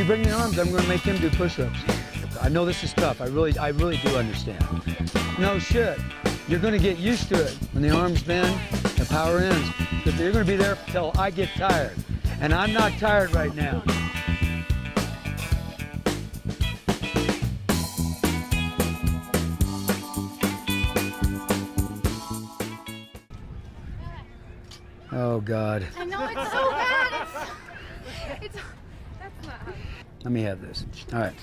you bring the arms, I'm going to make him do push-ups. I know this is tough. I really do understand. No shit. You're going to get used to it when the arms bend, the power ends. Because you're going to be there till I get tired. And I'm not tired right now. Oh, God. I know, it's so bad. That's not how. Let me have this. All right.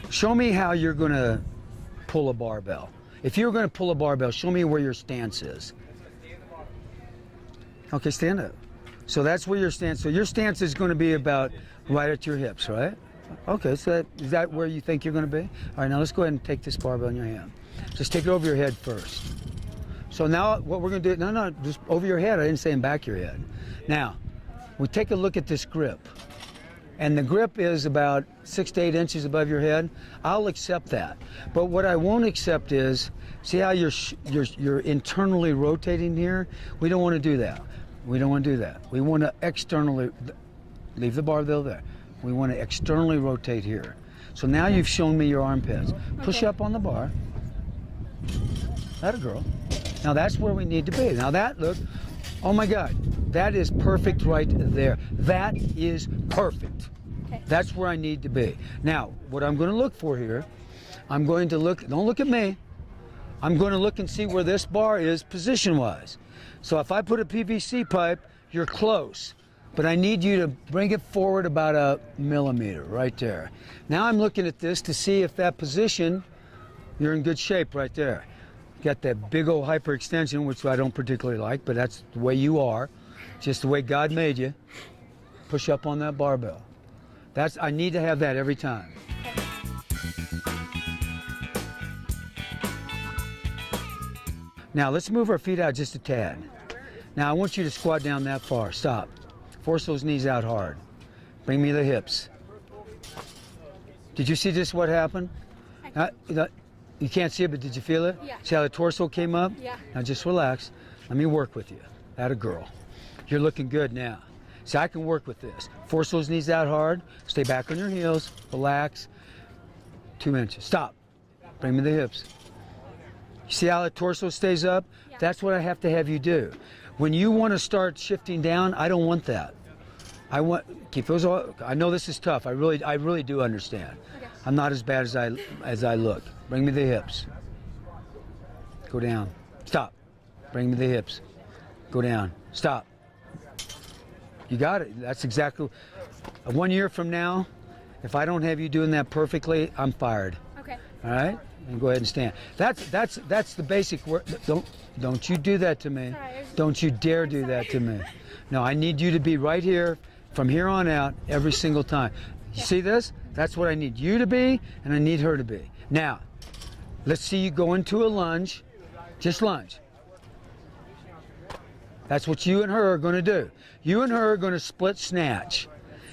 Show me how you're going to pull a barbell. If you're going to pull a barbell, show me where your stance is. Okay, stand up. So that's where your stance. So your stance is going to be about right at your hips, right? Okay, so is that where you think you're going to be? All right, now let's go ahead and take this barbell in your hand. Just take it over your head first. So now what we're going to do, no, just over your head. I didn't say in back of your head. Now, we take a look at this grip. And the grip is about 6 to 8 inches above your head. I'll accept that. But what I won't accept is, see how you're internally rotating here? We don't want to do that. We don't want to do that. We want to externally, leave the barbell there. We want to externally rotate here. So now you've shown me your armpits. Push up on the bar. That a girl. Now that's where we need to be. Now that, look, oh my God, that is perfect right there. That is perfect. Okay. That's where I need to be. Now, what I'm going to look for here, I'm going to look, don't look at me. I'm going to look and see where this bar is position-wise. So if I put a PVC pipe, you're close. But I need you to bring it forward about a millimeter, right there. Now I'm looking at this to see if that position, you're in good shape right there. Got that big old hyperextension, which I don't particularly like, but that's the way you are. Just the way God made you. Push up on that barbell. I need to have that every time. Now let's move our feet out just a tad. Now I want you to squat down that far. Stop. Force those knees out hard. Bring me the hips. Did you see just what happened? You can't see it, but did you feel it? Yeah. See how the torso came up? Yeah. Now just relax. Let me work with you. Atta girl. You're looking good now. See, I can work with this. Force those knees out hard. Stay back on your heels. Relax. 2 inches. Stop. Bring me the hips. You see how the torso stays up? Yeah. That's what I have to have you do. When you want to start shifting down, I don't want that. I want keep those all. I know this is tough. I really do understand. Okay. I'm not as bad as I look. Bring me the hips. Go down. Stop. Bring me the hips. Go down. Stop. You got it. That's exactly. 1 year from now, if I don't have you doing that perfectly, I'm fired. Okay. All right. And go ahead and stand. That's the basic work. Don't you do that to me. Sorry. Don't you dare do that to me. No, I need you to be right here from here on out every single time. You see this? That's what I need you to be, and I need her to be. Now, let's see you go into a lunge. Just lunge. That's what you and her are going to do. You and her are going to split snatch,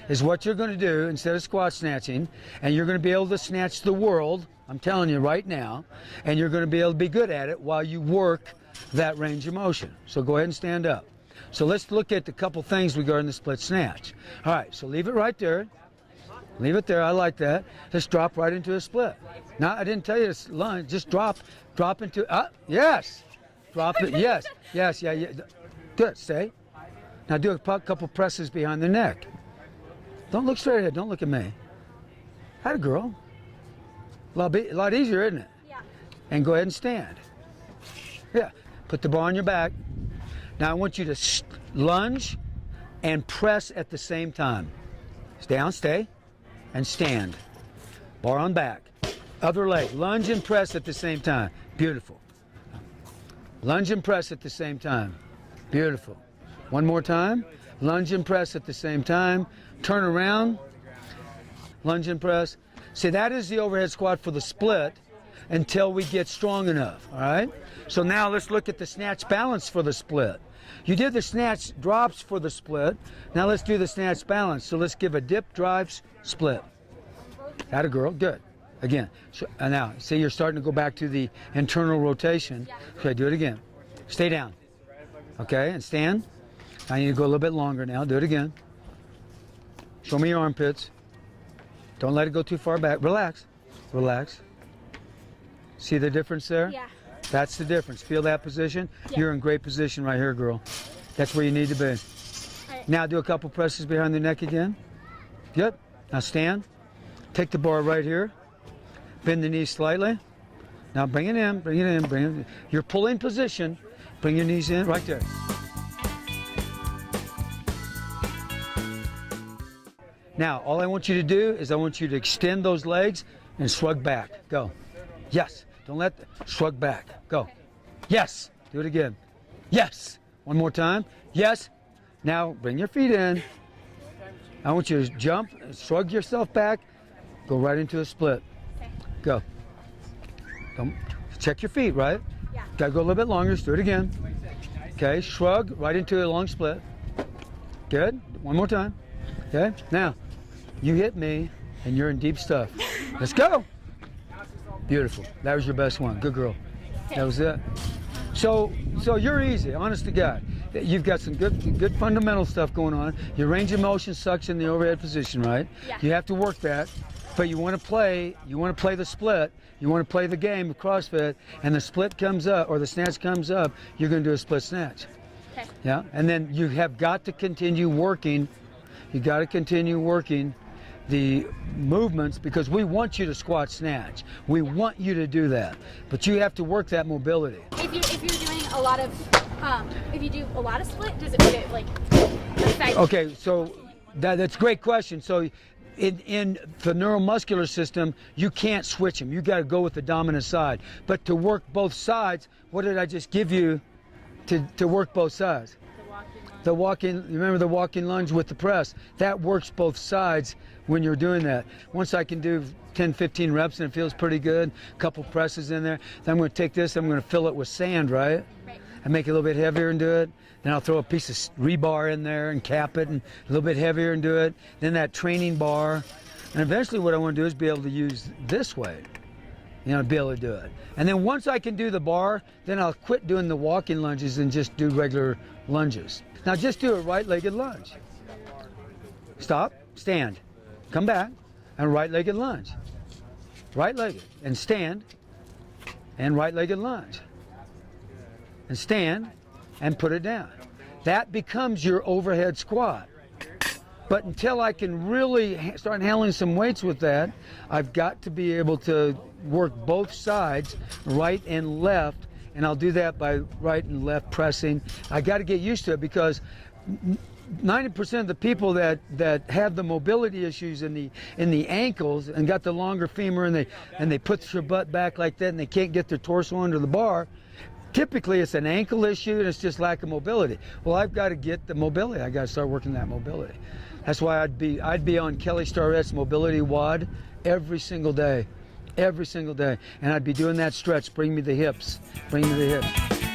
is what you're going to do instead of squat snatching, and you're going to be able to snatch the world, I'm telling you right now, and you're going to be able to be good at it while you work that range of motion. So go ahead and stand up. So let's look at a couple things regarding the split snatch. All right, so leave it right there. Leave it there, I like that. Just drop right into a split. Now, I didn't tell you to lunge, just drop into, yes. Drop it, yes, yeah. Good, stay. Now do a couple presses behind the neck. Don't look straight ahead, don't look at me. Had a girl. A lot easier, isn't it? Yeah. And go ahead and stand. Yeah, put the bar on your back. Now I want you to lunge and press at the same time. Down, stay, and stand. Bar on back. Other leg, lunge and press at the same time. Beautiful. Lunge and press at the same time. Beautiful. One more time. Lunge and press at the same time. Turn around. Lunge and press. See, that is the overhead squat for the split until we get strong enough, all right? So now let's look at the snatch balance for the split. You did the snatch drops for the split. Now let's do the snatch balance. So let's give a dip, drives, split. Atta girl, good. Again, so, now, see you're starting to go back to the internal rotation. Okay, do it again. Stay down. Okay, and stand. Now you need to go a little bit longer now. Do it again. Show me your armpits. Don't let it go too far back. Relax. Relax. See the difference there? Yeah. That's the difference. Feel that position? Yeah. You're in great position right here, girl. That's where you need to be. All right. Now do a couple presses behind the neck again. Good. Now stand. Take the bar right here. Bend the knees slightly. Now bring it in, bring it in, bring it in. You're pulling position. Bring your knees in right there. Now, all I want you to do is I want you to extend those legs and shrug back. Go. Yes. Don't let shrug back. Go. Yes. Do it again. Yes. One more time. Yes. Now bring your feet in. I want you to jump, shrug yourself back, go right into a split. Okay. Go. Don't, check your feet, right? Yeah. Gotta go a little bit longer. Just do it again. Okay. Shrug right into a long split. Good. One more time. Okay. Now, you hit me, and you're in deep stuff. Let's go. Beautiful. That was your best one. Good girl. That was it. So you're easy, honest to God. You've got some good fundamental stuff going on. Your range of motion sucks in the overhead position, right? Yeah. You have to work that, but you want to play the split. You want to play the game of CrossFit, and the split comes up or the snatch comes up, you're going to do a split snatch. Okay. Yeah, and then you have got to continue working. You got to continue working the movements because we want you to squat snatch. We want you to do that, but you have to work that mobility. If you're doing a lot of, if you do a lot of split, would it like affect? Okay, so that's a great question. So in the neuromuscular system, you can't switch them. You got to go with the dominant side. But to work both sides, what did I just give you to work both sides? The walking, remember the walking lunge with the press? That works both sides when you're doing that. Once I can do 10, 15 reps and it feels pretty good, a couple presses in there, then I'm going to take this, I'm going to fill it with sand, right? Right. And make it a little bit heavier and do it. Then I'll throw a piece of rebar in there and cap it and a little bit heavier and do it. Then that training bar. And eventually what I want to do is be able to use this weight, you know, to be able to do it. And then once I can do the bar, then I'll quit doing the walking lunges and just do regular lunges. Now just do a right-legged lunge. Stop, stand, come back, and right-legged lunge. Right-legged, and stand, and right-legged lunge. And stand, and put it down. That becomes your overhead squat. But until I can really start handling some weights with that, I've got to be able to work both sides, right and left, and I'll do that by right and left pressing. I got to get used to it because 90% of the people that have the mobility issues in the ankles and got the longer femur and they put their butt back like that and they can't get their torso under the bar, typically it's an ankle issue and it's just lack of mobility. Well, I've got to get the mobility. I got to start working that mobility. That's why I'd be on Kelly Starrett's mobility WOD every single day, and I'd be doing that stretch. Bring me the hips, bring me the hips.